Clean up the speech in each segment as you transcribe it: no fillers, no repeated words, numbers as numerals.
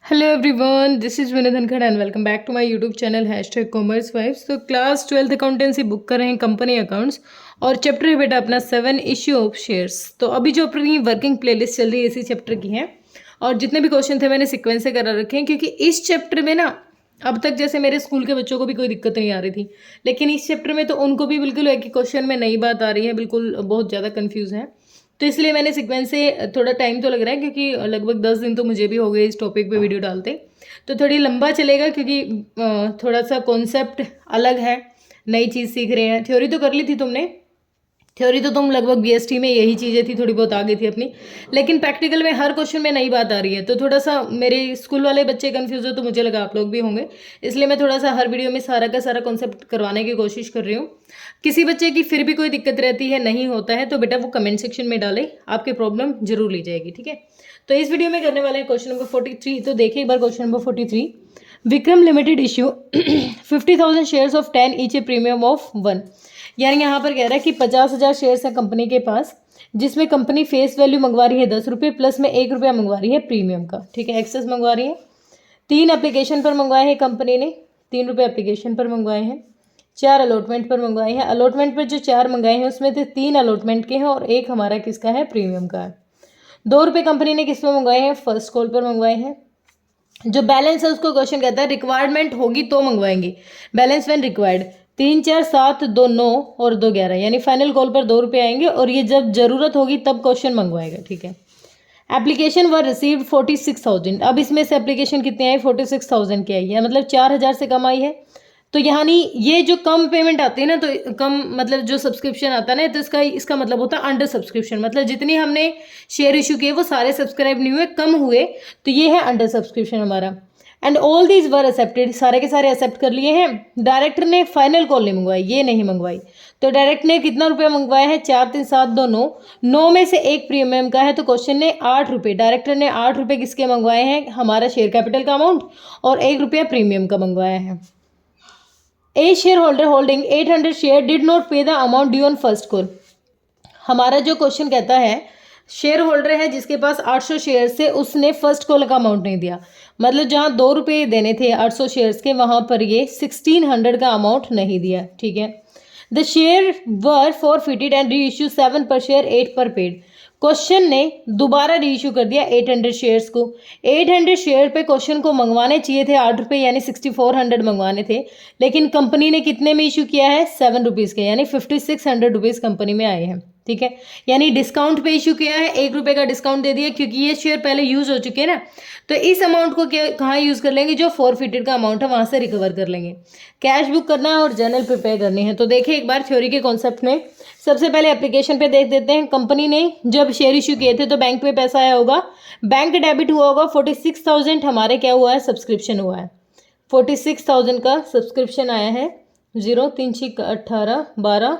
Hello everyone, this is Vinay Dhankhar and welcome back to my YouTube channel #commerce vibes. तो class 12th accountancy book कर रहे हैं company accounts और chapter है बेटा अपना 7 इश्यू ऑफ शेयर्स। तो अभी जो अपनी वर्किंग प्लेलिस्ट चल रही है इसी चैप्टर की है और जितने भी क्वेश्चन थे मैंने सीक्वेंस से करा रखे हैं, क्योंकि इस चैप्टर में ना अब तक जैसे मेरे स्कूल के बच्चों को भी कोई दिक्कत नहीं आ रही थी, लेकिन इस चैप्टर में तो उनको भी बिल्कुल एक ही क्वेश्चन में नई बात आ रही है, बिल्कुल बहुत ज़्यादा कन्फ्यूज़ है। तो इसलिए मैंने सीक्वेंस से थोड़ा टाइम तो लग रहा है, क्योंकि लगभग 10 दिन तो मुझे भी हो गए इस टॉपिक पे वीडियो डालते, तो थोड़ी लंबा चलेगा क्योंकि थोड़ा सा कॉन्सेप्ट अलग है, नई चीज़ सीख रहे हैं। थ्योरी तो कर ली थी तुमने, थ्योरी तो तुम लगभग बीएसटी में यही चीज़ें थी, थोड़ी बहुत आ गई थी अपनी, लेकिन प्रैक्टिकल में हर क्वेश्चन में नई बात आ रही है। तो थोड़ा सा मेरे स्कूल वाले बच्चे कंफ्यूज हो तो मुझे लगा आप लोग भी होंगे, इसलिए मैं थोड़ा सा हर वीडियो में सारा का सारा कॉन्सेप्ट करवाने की कोशिश कर रही हूँ। किसी बच्चे की फिर भी कोई दिक्कत रहती है, नहीं होता है, तो बेटा वो कमेंट सेक्शन में डाले, आपकी प्रॉब्लम जरूर ली जाएगी, ठीक है। तो इस वीडियो में करने वाले हैं क्वेश्चन नंबर 43। तो देखिए एक बार question number 43। Vikram limited issues 50,000 shares of 10 each a premium of 1। यानी यहाँ पर कह रहा है कि 50,000 शेयर्स है कंपनी के पास, जिसमें कंपनी फेस वैल्यू मंगवा रही है 10 रुपये, प्लस में 1 रुपया मंगवा रही है प्रीमियम का, ठीक है, एक्सेस मंगवा रही है। 3 एप्लीकेशन पर मंगवाए हैं कंपनी ने, 3 रुपये एप्लीकेशन पर मंगवाए हैं। 4 अलॉटमेंट पर मंगवाए हैं। अलॉटमेंट पर जो 4 मंगाए हैं उसमें से 3 अलॉटमेंट के हैं और 1 हमारा किसका है, प्रीमियम का है। 2 रुपये कंपनी ने किस पर मंगवाए हैं, फर्स्ट कॉल पर मंगवाए हैं। जो बैलेंस है उसको क्वेश्चन कहता है रिक्वायरमेंट होगी तो मंगवाएंगे, बैलेंस व्हेन रिक्वायर्ड। 3 4 7 2 9 और 2 11, यानी फाइनल कॉल पर 2 रुपये आएंगे और ये जब जरूरत होगी तब क्वेश्चन मंगवाएगा, ठीक है। एप्लीकेशन वर रिसीव्ड 46,000। अब इसमें से एप्लीकेशन कितने आई, 46,000 की आई है, मतलब 4,000 से कम आई है। तो यानी ये जो कम पेमेंट आती है ना, तो कम मतलब जो सब्सक्रिप्शन आता है ना, तो इसका मतलब होता है अंडर सब्सक्रिप्शन, मतलब जितनी हमने शेयर इशू किए वो सारे सब्सक्राइब नहीं हुए, कम हुए, तो ये है अंडर सब्सक्रिप्शन हमारा। And all these were accepted, सारे के सारे एक्सेप्ट कर लिए हैं। डायरेक्टर ने फाइनल कॉल नहीं मंगवाई, ये नहीं मंगवाई, तो डायरेक्ट ने कितना रुपया मंगवाया है, 4 3 7 2 9, 9 में से 1 प्रीमियम का है, तो क्वेश्चन ने 8 रुपये, डायरेक्टर ने 8 रुपये किसके मंगवाए हैं, हमारा शेयर कैपिटल का अमाउंट, और 1 रुपया प्रीमियम का मंगवाया है। A share holder holding 800 share did not pay the amount due on first call. हमारा जो क्वेश्चन कहता है शेयर होल्डर है जिसके पास 800 शेयर से, उसने फर्स्ट कॉल का अमाउंट नहीं दिया, मतलब जहां 2 रुपये देने थे 800 शेयर्स के, वहां पर ये 1600 का अमाउंट नहीं दिया, ठीक है। The share were forfeited and re issue 7 पर शेयर 8 पर पेड। क्वेश्चन ने दोबारा री इशू कर दिया 800 शेयर्स को। 800 शेयर पे क्वेश्चन को मंगवाने चाहिए थे 8 रुपये, यानी 6400 मंगवाने थे, लेकिन कंपनी ने कितने में इशू किया है, 7 रुपीज़ के, यानी 5600 रुपीज़ कंपनी में आए हैं, ठीक है। यानी डिस्काउंट पे इशू किया है, 1 रुपये का डिस्काउंट दे दिया, क्योंकि ये शेयर पहले यूज हो चुके हैं ना, तो इस अमाउंट को कहाँ यूज कर लेंगे, जो फॉरफिटेड का अमाउंट है वहां से रिकवर कर लेंगे। कैश बुक करना है और जर्नल प्रिपेयर करनी है। तो देखिए एक बार थ्योरी के कॉन्सेप्ट में सबसे पहले एप्लीकेशन पे देख देते हैं। कंपनी ने जब शेयर इशू किए थे तो बैंक में पैसा आया होगा, बैंक डेबिट हुआ होगा, 46,000 हमारे क्या हुआ है, सब्सक्रिप्शन हुआ है, 46,000 का सब्सक्रिप्शन आया है। 0 3 6 18 12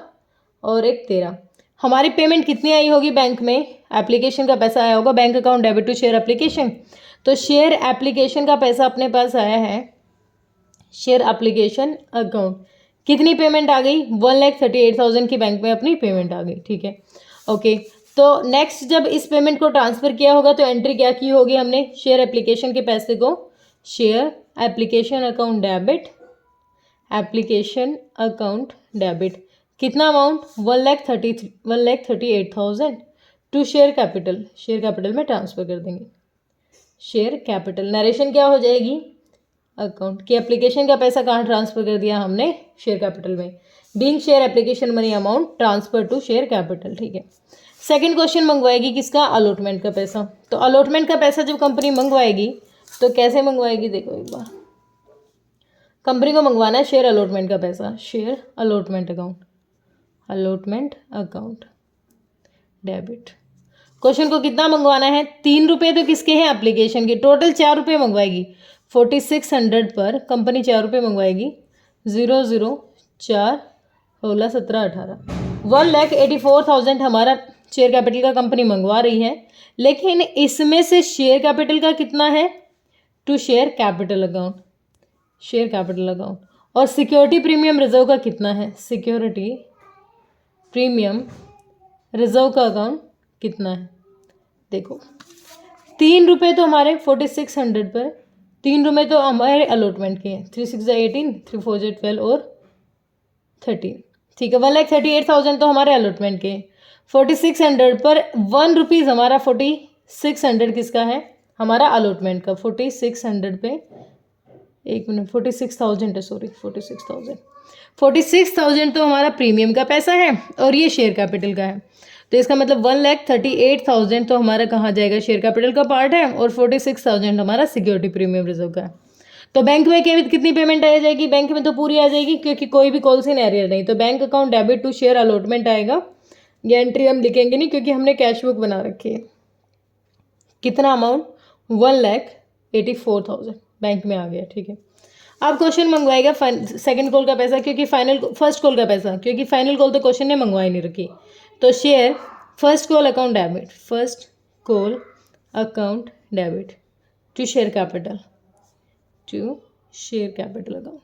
और 1 13, हमारी पेमेंट कितनी आई होगी बैंक में, एप्लीकेशन का पैसा आया होगा, bank account debit to share application. तो शेयर एप्लीकेशन का पैसा अपने पास आया है, शेयर एप्लीकेशन अकाउंट, कितनी पेमेंट आ गई, 1,38,000 की बैंक में अपनी पेमेंट आ गई, ठीक है, ओके। तो नेक्स्ट जब इस पेमेंट को ट्रांसफ़र किया होगा तो एंट्री क्या की होगी हमने, शेयर एप्लीकेशन के पैसे को share application account debit, application account debit, कितना अमाउंट, 1,38,000 टू शेयर कैपिटल में ट्रांसफ़र कर देंगे। शेयर कैपिटल नरेशन क्या हो जाएगी, अकाउंट की एप्लीकेशन का पैसा कहाँ ट्रांसफर कर दिया हमने, शेयर कैपिटल में, being share application money amount transfer to share capital, ठीक है। सेकंड क्वेश्चन मंगवाएगी किसका, अलॉटमेंट का पैसा। तो अलॉटमेंट का पैसा जब कंपनी मंगवाएगी तो कैसे मंगवाएगी, देखो एक बार, कंपनी को मंगवाना है शेयर अलॉटमेंट का पैसा, share allotment account debit. Question को कितना मंगवाना है, 3 रुपये तो किसके हैं, एप्लीकेशन के, टोटल 4 रुपये मंगवाएगी, 4600 पर कंपनी 4 रुपये मंगवाएगी, 0 0 4 16 17 18, 1,84,000 हमारा शेयर कैपिटल का कंपनी मंगवा रही है, लेकिन इसमें से शेयर कैपिटल का कितना है, टू शेयर कैपिटल अकाउंट, और सिक्योरिटी प्रीमियम रिजर्व का कितना है, सिक्योरिटी प्रीमियम रिजर्व का अकाउंट कितना है, देखो 3 रुपये तो हमारे 4600 पर 3 रुपये तो हमारे अलॉटमेंट के हैं, 3 6 18, 3 4 12 और 13, ठीक है। 1,38,000 तो हमारे अलॉटमेंट के हैं। 4600 पर 1 रुपीज़ हमारा 4600 किसका है, हमारा अलॉटमेंट का। 4600 पे, एक मिनट, 46,000 है, सॉरी 46,000 तो हमारा प्रीमियम का पैसा है और ये शेयर कैपिटल का है। तो इसका मतलब 1,38,000 तो हमारा कहाँ जाएगा, शेयर कैपिटल का पार्ट है, और 46,000 हमारा सिक्योरिटी प्रीमियम रिजर्व का है। तो बैंक में कितनी पेमेंट आ जाएगी, बैंक में तो पूरी आ जाएगी क्योंकि कोई भी कॉल इन एरियर नहीं। तो bank account debit to share allotment आएगा। ये एंट्री हम लिखेंगे नहीं क्योंकि हमने कैश बुक बना रखी है। कितना अमाउंट, 1,84,000 बैंक में आ गया, ठीक है। अब क्वेश्चन मंगवाएगा सेकंड कॉल का पैसा, क्योंकि फर्स्ट कॉल का पैसा, क्योंकि फाइनल कॉल तो क्वेश्चन ने मंगवाई नहीं रखी। तो share first call account debit, first call account debit to share capital, to share capital account.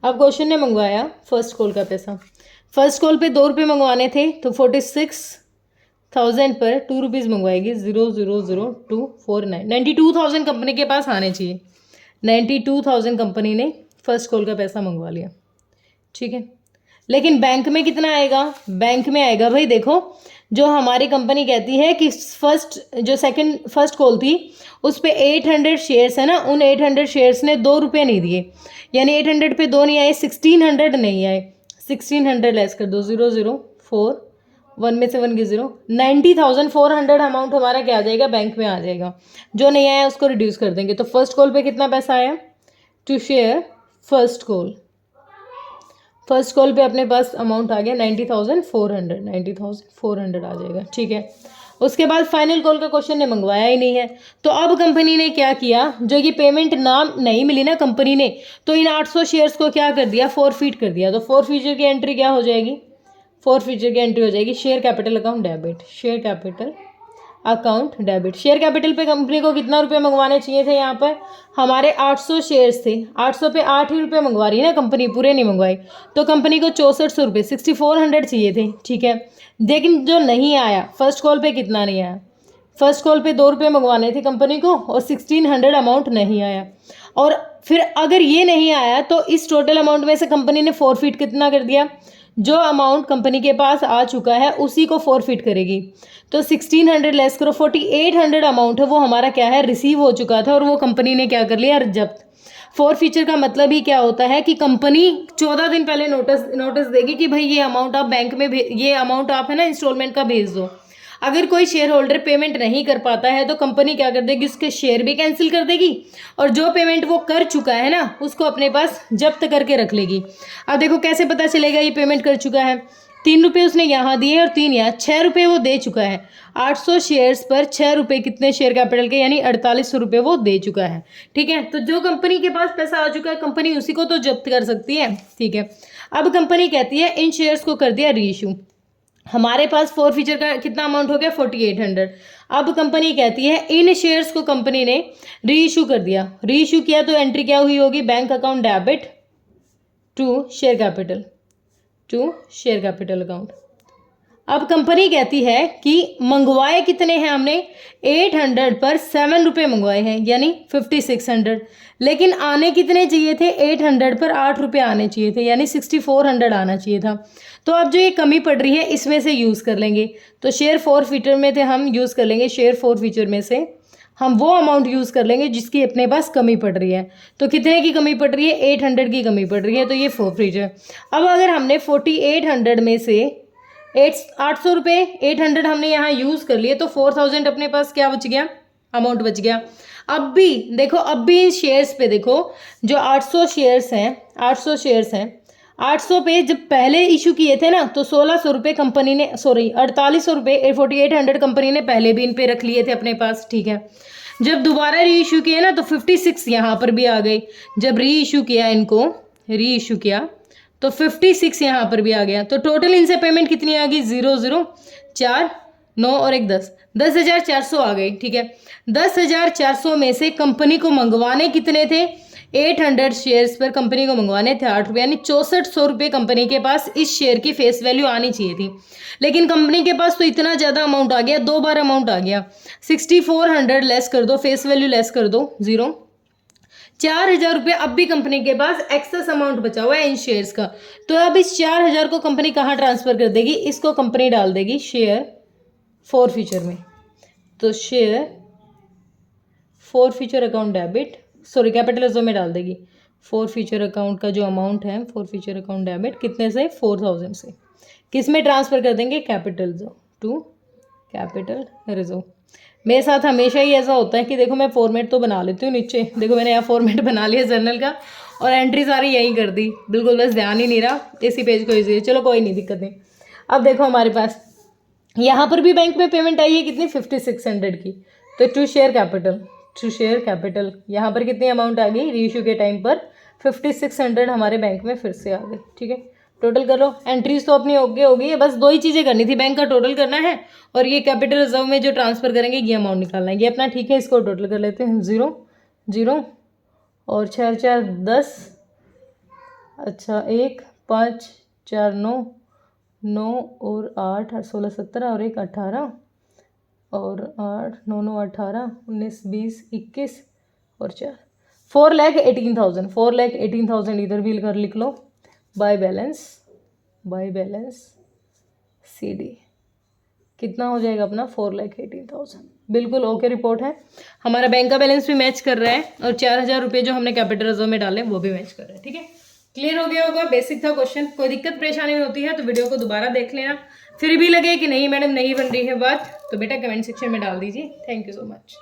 अब क्वेश्चन ने मंगवाया फर्स्ट कॉल का पैसा। फर्स्ट कॉल पे 2 रुपये मंगवाने थे, तो 46,000 पर 2 रुपीज़ मंगवाएगी, 0,00249, 92,000 कंपनी के पास आने चाहिए। 92,000 कंपनी ने फर्स्ट कॉल का पैसा मंगवा लिया, ठीक है। लेकिन बैंक में कितना आएगा, बैंक में आएगा भाई, देखो जो हमारी कंपनी कहती है कि फर्स्ट कॉल थी उस पे 800 शेयर्स है ना, उन 800 शेयर्स ने 2 रुपये नहीं दिए, यानी 800 पे 2 नहीं आए, 1600 नहीं आए, 1600 लेस कर दो, 0,004, 1 में से 1 की 0, 90,400 अमाउंट हमारा क्या आ जाएगा, बैंक में आ जाएगा। जो नहीं आया उसको रिड्यूस कर देंगे। तो फर्स्ट कॉल पे कितना पैसा आया, टू शेयर फर्स्ट कॉल पे अपने पास अमाउंट आ गया 90,400 आ जाएगा, ठीक है। उसके बाद फाइनल कॉल का क्वेश्चन ने मंगवाया ही नहीं है। तो अब कंपनी ने क्या किया, जो ये पेमेंट नाम नहीं मिली ना कंपनी ने, तो इन 800 शेयर्स को क्या कर दिया, फॉरफीट कर दिया। तो फॉरफीचर की एंट्री क्या हो जाएगी, फॉरफीचर की एंट्री हो जाएगी share capital account debit, share capital account debit. Share capital पे कंपनी को कितना रुपए मंगवाने चाहिए थे, यहाँ पर हमारे 800 शेयर्स थे, 800 पे 8 ही रुपये मंगवा रही है ना कंपनी, पूरे नहीं मंगवाई। तो कंपनी को 6400 रुपये, 6400 चाहिए थे, ठीक है। लेकिन जो नहीं आया फर्स्ट कॉल पे, कितना नहीं आया, फर्स्ट कॉल पे 2 रुपये मंगवाने थे कंपनी को और 1600 अमाउंट नहीं आया। और फिर अगर ये नहीं आया तो इस टोटल अमाउंट में से कंपनी ने फॉरफिट कितना कर दिया, जो अमाउंट कंपनी के पास आ चुका है उसी को फॉरफिट करेगी। तो 1600 लेस करो, 4800 अमाउंट है वो हमारा क्या है, रिसीव हो चुका था और वो कंपनी ने क्या कर लिया, जब्त। फॉरफीचर का मतलब ही क्या होता है कि कंपनी 14 दिन पहले नोटिस देगी कि भाई ये अमाउंट आप बैंक में ये अमाउंट आप है ना इंस्टॉलमेंट का भेज दो। अगर कोई शेयर होल्डर पेमेंट नहीं कर पाता है तो कंपनी क्या कर देगी, उसके शेयर भी कैंसिल कर देगी और जो पेमेंट वो कर चुका है ना उसको अपने पास जब्त करके रख लेगी। अब देखो कैसे पता चलेगा ये पेमेंट कर चुका है, 3 रुपये उसने यहाँ दिए और 3 यहाँ, 6 रुपये वो दे चुका है। 800 शेयर्स पर 6 रुपये कितने शेयर कैपिटल के, यानी 4800 रुपये वो दे चुका है, ठीक है। तो जो कंपनी के पास पैसा आ चुका है कंपनी उसी को तो जब्त कर सकती है, ठीक है। अब कंपनी कहती है इन शेयर्स को कर दिया रीइश्यू, हमारे पास फॉरफीचर का कितना अमाउंट हो गया, 4800। अब कंपनी कहती है इन शेयर्स को कंपनी ने रीइश्यू कर दिया, रीइश्यू किया तो एंट्री क्या हुई होगी, bank account debit to share capital, to share capital account. अब कंपनी कहती है कि मंगवाए कितने हैं हमने, 800 पर 7 रुपये मंगवाए हैं यानी 5600, लेकिन आने कितने चाहिए थे, 800 पर 8 रुपये आने चाहिए थे यानी 6400 आना चाहिए था। तो अब जो ये कमी पड़ रही है इसमें से यूज़ कर लेंगे। तो शेयर फॉरफीचर में थे हम यूज़ कर लेंगे, शेयर फॉरफीचर में से हम वो अमाउंट यूज़ कर लेंगे जिसकी अपने पास कमी पड़ रही है। तो कितने की कमी पड़ रही है, 800 की कमी पड़ रही है, तो ये फॉरफीचर। अब अगर हमने 4800 में से 800 रुपये 800 हमने यहाँ यूज़ कर लिए तो 4000 अपने पास क्या बच गया, अमाउंट बच गया। अब भी देखो, अब भी इन शेयर्स पे देखो, जो 800 शेयर्स हैं, 800 शेयर्स हैं, 800 पे जब पहले इशू किए थे ना तो 1600 रुपये कंपनी ने, सॉरी 4800 रुपये 4800 कंपनी ने पहले भी इन पे रख लिए थे अपने पास, ठीक है। जब दोबारा री इशू किए ना तो 56 यहाँ पर भी आ गई, जब री इशू किया इनको, री इशू किया तो 56 यहाँ पर भी आ गया। तो टोटल इनसे पेमेंट कितनी आ गई, 0,0,4, 9 और 1 10, 10,400 आ गई, ठीक है। 10,400 में से कंपनी को मंगवाने कितने थे, 800 शेयर्स पर कंपनी को मंगवाने थे 8 रुपये, यानी 6400 रुपये कंपनी के पास इस शेयर की फेस वैल्यू आनी चाहिए थी। लेकिन कंपनी के पास तो इतना ज़्यादा अमाउंट आ गया, 2 बार अमाउंट आ गया। 6400 लेस कर दो, फेस वैल्यू लेस कर दो 0, 4000 रुपये अब भी कंपनी के पास एक्सेस अमाउंट बचा हुआ है इन शेयर्स का। तो अब इस 4000 को कंपनी कहाँ ट्रांसफर कर देगी, इसको कंपनी डाल देगी शेयर फॉर फ्यूचर में। तो share for future account debit, sorry capital reserve में डाल देगी। फॉर फ्यूचर अकाउंट का जो अमाउंट है, फॉर फ्यूचर अकाउंट डेबिट कितने से, 4000 से। किस में ट्रांसफर कर देंगे, capital reserve to capital reserve. मेरे साथ हमेशा ही ऐसा होता है कि देखो मैं फॉर्मेट तो बना लेती हूँ नीचे, देखो मैंने यहाँ फॉर्मेट बना लिया जर्नल का और एंट्री सारी यहीं कर दी, बिल्कुल बस ध्यान ही नहीं रहा इसी पेज को इजी है। चलो कोई नहीं, दिक्कत नहीं। अब देखो हमारे पास यहाँ पर भी बैंक में पेमेंट आई है कितनी, 5600 की। तो टू शेयर कैपिटल यहाँ पर कितनी अमाउंट आ गई, रीइश्यू के टाइम पर 5600 हमारे बैंक में फिर से आ गई। ठीक है, टोटल कर लो। एंट्रीज तो अपनी ओके हो गई है, बस 2 ही चीज़ें करनी थी, बैंक का टोटल करना है और ये कैपिटल रिजर्व में जो ट्रांसफर करेंगे ये अमाउंट निकालना है, ये अपना ठीक है। इसको टोटल कर लेते हैं, 0 0 और 4 4 10, अच्छा 1 5 4 9 9 और 8 16 17 और 1 18 और 8 9 9 18 19 20 21 और 4 4,18,000 4,18,000 इधर भी लिख लो। बाय बैलेंस CD कितना हो जाएगा अपना, 4,18,000। बिल्कुल ओके रिपोर्ट है, हमारा बैंक का बैलेंस भी मैच कर रहा है और 4000 रुपये जो हमने कैपिटल रिजर्व में डाले वो भी मैच कर रहा है। ठीक है, क्लियर हो गया होगा, बेसिक था क्वेश्चन। कोई दिक्कत परेशानी होती है तो वीडियो को दोबारा देख लेना, फिर भी लगे कि नहीं मैडम नहीं बन रही है बात तो बेटा कमेंट सेक्शन में डाल दीजिए। Thank you so much.